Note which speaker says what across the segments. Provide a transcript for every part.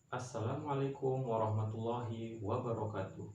Speaker 1: Assalamualaikum warahmatullahi wabarakatuh.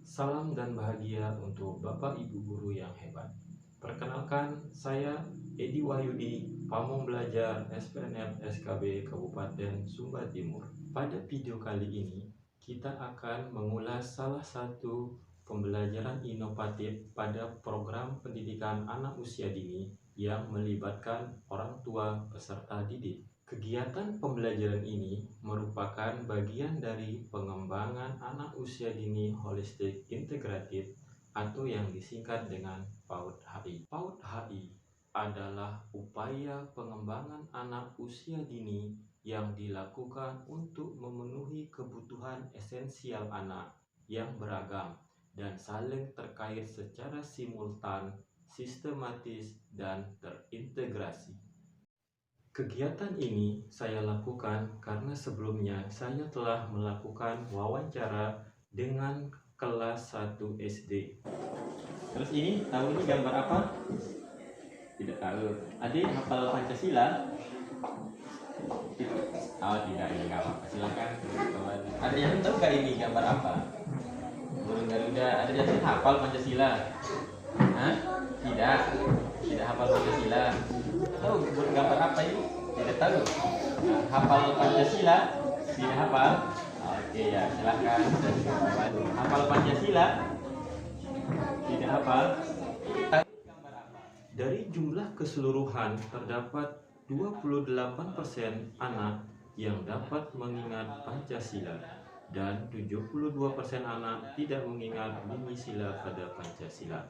Speaker 1: Salam dan bahagia untuk Bapak Ibu guru yang hebat. Perkenalkan, saya Edi Wahyudi, Pamong Belajar SPNF SKB Kabupaten Sumba Timur. Pada video kali ini, kita akan mengulas salah satu pembelajaran inovatif pada program pendidikan anak usia dini yang melibatkan orang tua peserta didik. Kegiatan pembelajaran ini merupakan bagian dari pengembangan anak usia dini holistik integratif atau yang disingkat dengan PAUD HI. PAUD HI adalah upaya pengembangan anak usia dini yang dilakukan untuk memenuhi kebutuhan esensial anak yang beragam dan saling terkait secara simultan, sistematis, dan terintegrasi. Kegiatan ini saya lakukan karena sebelumnya saya telah melakukan wawancara dengan kelas 1 SD. Terus ini tahu ini gambar apa? Tidak tahu. Adik hafal Pancasila? Oh tidak, ini nggak apa-apa. Silakan. Ada yang tahu nggak ini gambar apa? Burung Garuda. Ada yang hafal Pancasila? Hah? Tidak. Tidak hafal Pancasila. Tahu gambar apa ini? Tidak tahu. Nah, hafal Pancasila? Tidak hafal. Oke ya, silakan. Hafal Pancasila? Tidak hafal. Dari jumlah keseluruhan terdapat 28% anak yang dapat mengingat Pancasila dan 72% anak tidak mengingat bunyi sila pada Pancasila.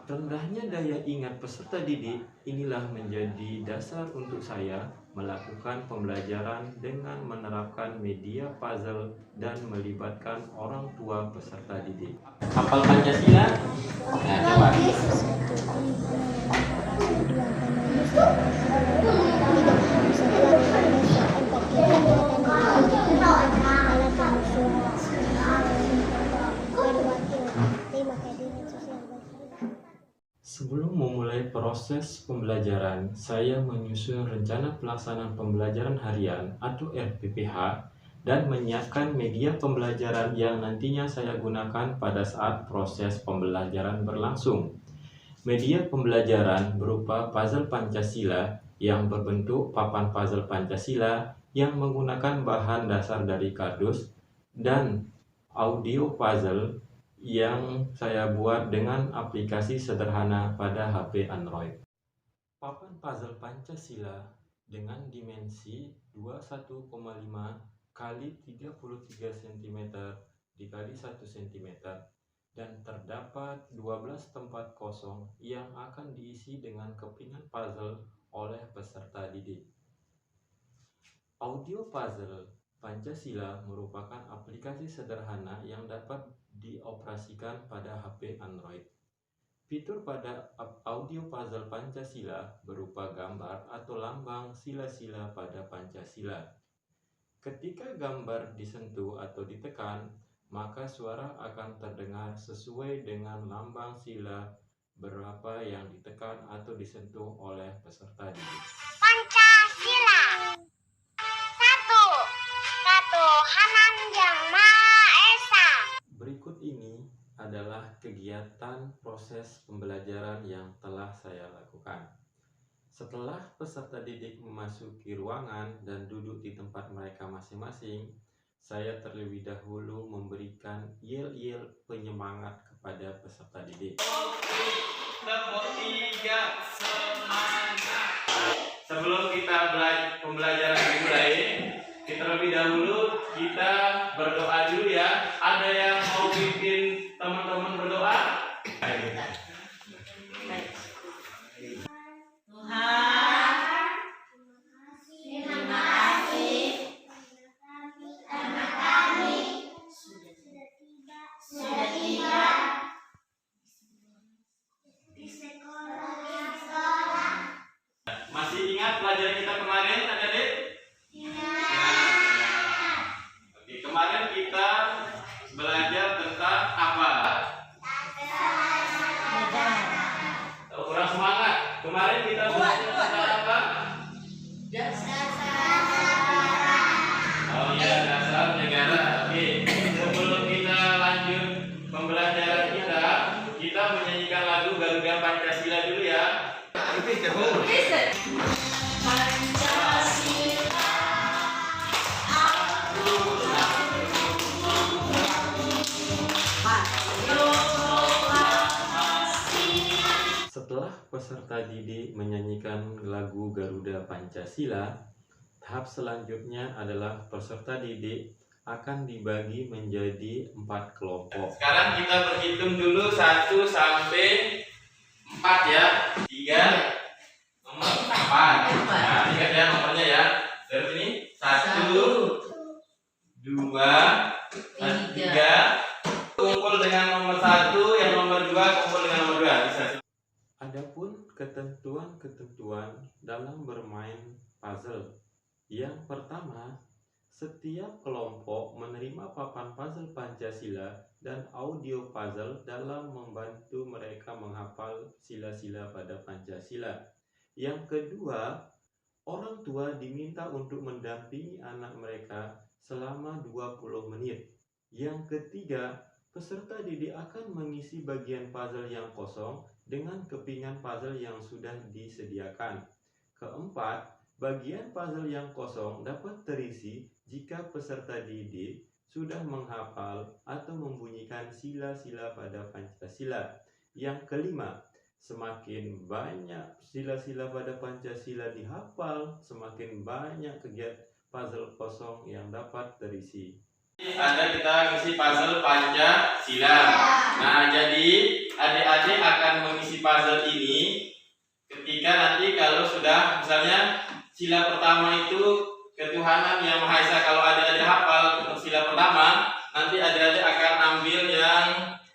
Speaker 1: Rendahnya daya ingat peserta didik inilah menjadi dasar untuk saya melakukan pembelajaran dengan menerapkan media puzzle dan melibatkan orang tua peserta didik. Hafal Pancasila? Nah, coba. Sebelum memulai proses pembelajaran, saya menyusun rencana pelaksanaan pembelajaran harian atau RPPH dan menyiapkan media pembelajaran yang nantinya saya gunakan pada saat proses pembelajaran berlangsung. Media pembelajaran berupa puzzle Pancasila yang berbentuk papan puzzle Pancasila yang menggunakan bahan dasar dari kardus dan audio puzzle yang saya buat dengan aplikasi sederhana pada HP Android. Papan puzzle Pancasila dengan dimensi 21,5 kali 33 cm dikali 1 cm dan terdapat 12 tempat kosong yang akan diisi dengan kepingan puzzle oleh peserta didik. Audio puzzle Pancasila merupakan aplikasi sederhana yang dapat dioperasikan pada HP Android. Fitur pada audio puzzle Pancasila berupa gambar atau lambang sila-sila pada Pancasila. Ketika gambar disentuh atau ditekan, maka suara akan terdengar sesuai dengan lambang sila berapa yang ditekan atau disentuh oleh peserta didik.
Speaker 2: Pancasila. Ketuhanan Yang Maha Esa.
Speaker 1: Berikut ini adalah kegiatan proses pembelajaran yang telah saya lakukan. Setelah peserta didik memasuki ruangan dan duduk di tempat mereka masing-masing, saya terlebih dahulu memberikan yel-yel penyemangat kepada peserta didik. Tepuk tiga, semangat! Sebelum kita pembelajaran dimulai, terlebih dahulu kita berdoa dulu ya. Ada yang mau bikin teman-teman berdoa? Masih ingat pelajaran kita kemarin, adik-adik? peserta didik menyanyikan lagu Garuda Pancasila, tahap selanjutnya adalah peserta didik akan dibagi menjadi 4 kelompok. Sekarang kita berhitung dulu 1 sampai 4 ya. 3 nomor 4. Nah, ingat ya nomornya ya. Dari sini 1 2 3 kumpul dengan nomor 1, yang nomor 2 kumpul dengan nomor 2. Bisa. Adapun ketentuan-ketentuan dalam bermain puzzle. Yang pertama, setiap kelompok menerima papan puzzle Pancasila dan audio puzzle dalam membantu mereka menghafal sila-sila pada Pancasila. Yang kedua, orang tua diminta untuk mendampingi anak mereka selama 20 menit. Yang ketiga, peserta didik akan mengisi bagian puzzle yang kosong dengan kepingan puzzle yang sudah disediakan. Keempat, bagian puzzle yang kosong dapat terisi jika peserta didik sudah menghafal atau membunyikan sila-sila pada Pancasila. Yang kelima, semakin banyak sila-sila pada Pancasila dihafal, semakin banyak kegiatan puzzle kosong yang dapat terisi. Ada kita mengisi puzzle Pancasila. Nah, jadi adik-adik akan mengisi puzzle ini ketika nanti kalau sudah misalnya sila pertama itu ketuhanan yang Maha Esa, kalau adik-adik hafal untuk sila pertama, nanti adik-adik akan ambil yang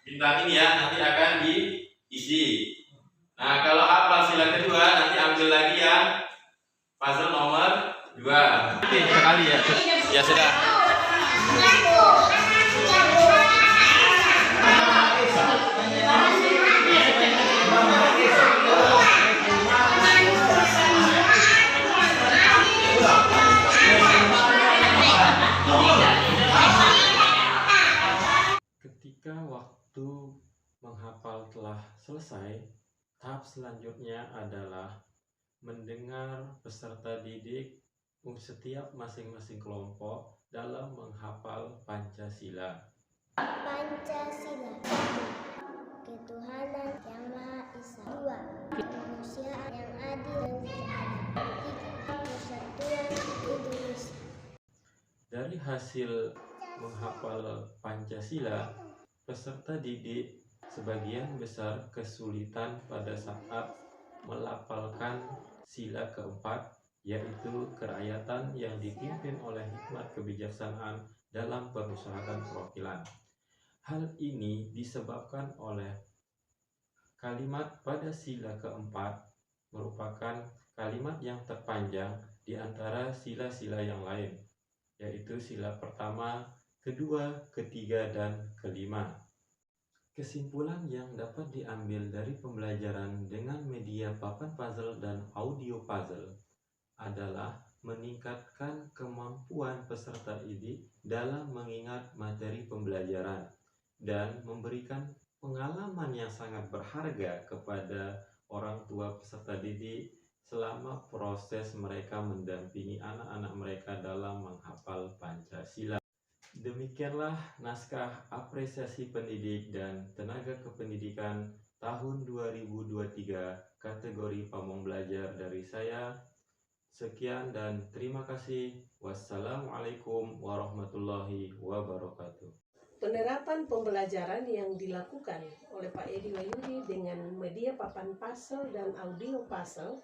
Speaker 1: bintang ini ya, nanti akan diisi. Nah, kalau hafal sila kedua, nanti ambil lagi yang puzzle nomor 2. Oke, sekali ya. Ya sudah. Ketika waktu menghafal telah selesai, tahap selanjutnya adalah mendengar peserta didik setiap masing-masing kelompok dalam menghafal Pancasila.
Speaker 2: Pancasila. Ketuhanan yang Maha Esa. 2. Kemanusiaan yang adil dan seadil. 3. Persatuan Indonesia.
Speaker 1: Dari hasil menghafal Pancasila, peserta didik sebagian besar kesulitan pada saat melafalkan sila keempat, yaitu kerakyatan yang dipimpin oleh hikmat kebijaksanaan dalam perusahaan perwakilan. Hal ini disebabkan oleh kalimat pada sila keempat merupakan kalimat yang terpanjang di antara sila-sila yang lain, yaitu sila pertama, kedua, ketiga, dan kelima. Kesimpulan yang dapat diambil dari pembelajaran dengan media papan puzzle dan audio puzzle adalah meningkatkan kemampuan peserta didik dalam mengingat materi pembelajaran dan memberikan pengalaman yang sangat berharga kepada orang tua peserta didik selama proses mereka mendampingi anak-anak mereka dalam menghafal Pancasila. Demikianlah naskah apresiasi pendidik dan tenaga kependidikan tahun 2023 kategori Pamong Belajar dari saya. Sekian dan terima kasih. Wassalamualaikum warahmatullahi wabarakatuh.
Speaker 3: Penerapan pembelajaran yang dilakukan oleh Pak Edi Wahyudi dengan media papan puzzle dan audio puzzle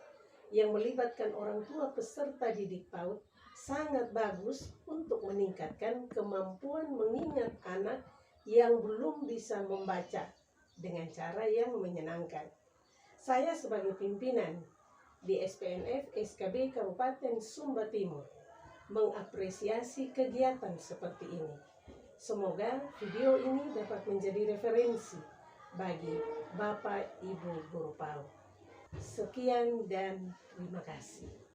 Speaker 3: yang melibatkan orang tua peserta didik PAUD sangat bagus untuk meningkatkan kemampuan mengingat anak yang belum bisa membaca dengan cara yang menyenangkan. Saya sebagai pimpinan di SPNF SKB Kabupaten Sumba Timur mengapresiasi kegiatan seperti ini. Semoga video ini dapat menjadi referensi bagi Bapak Ibu Guru PAUD. Sekian dan terima kasih.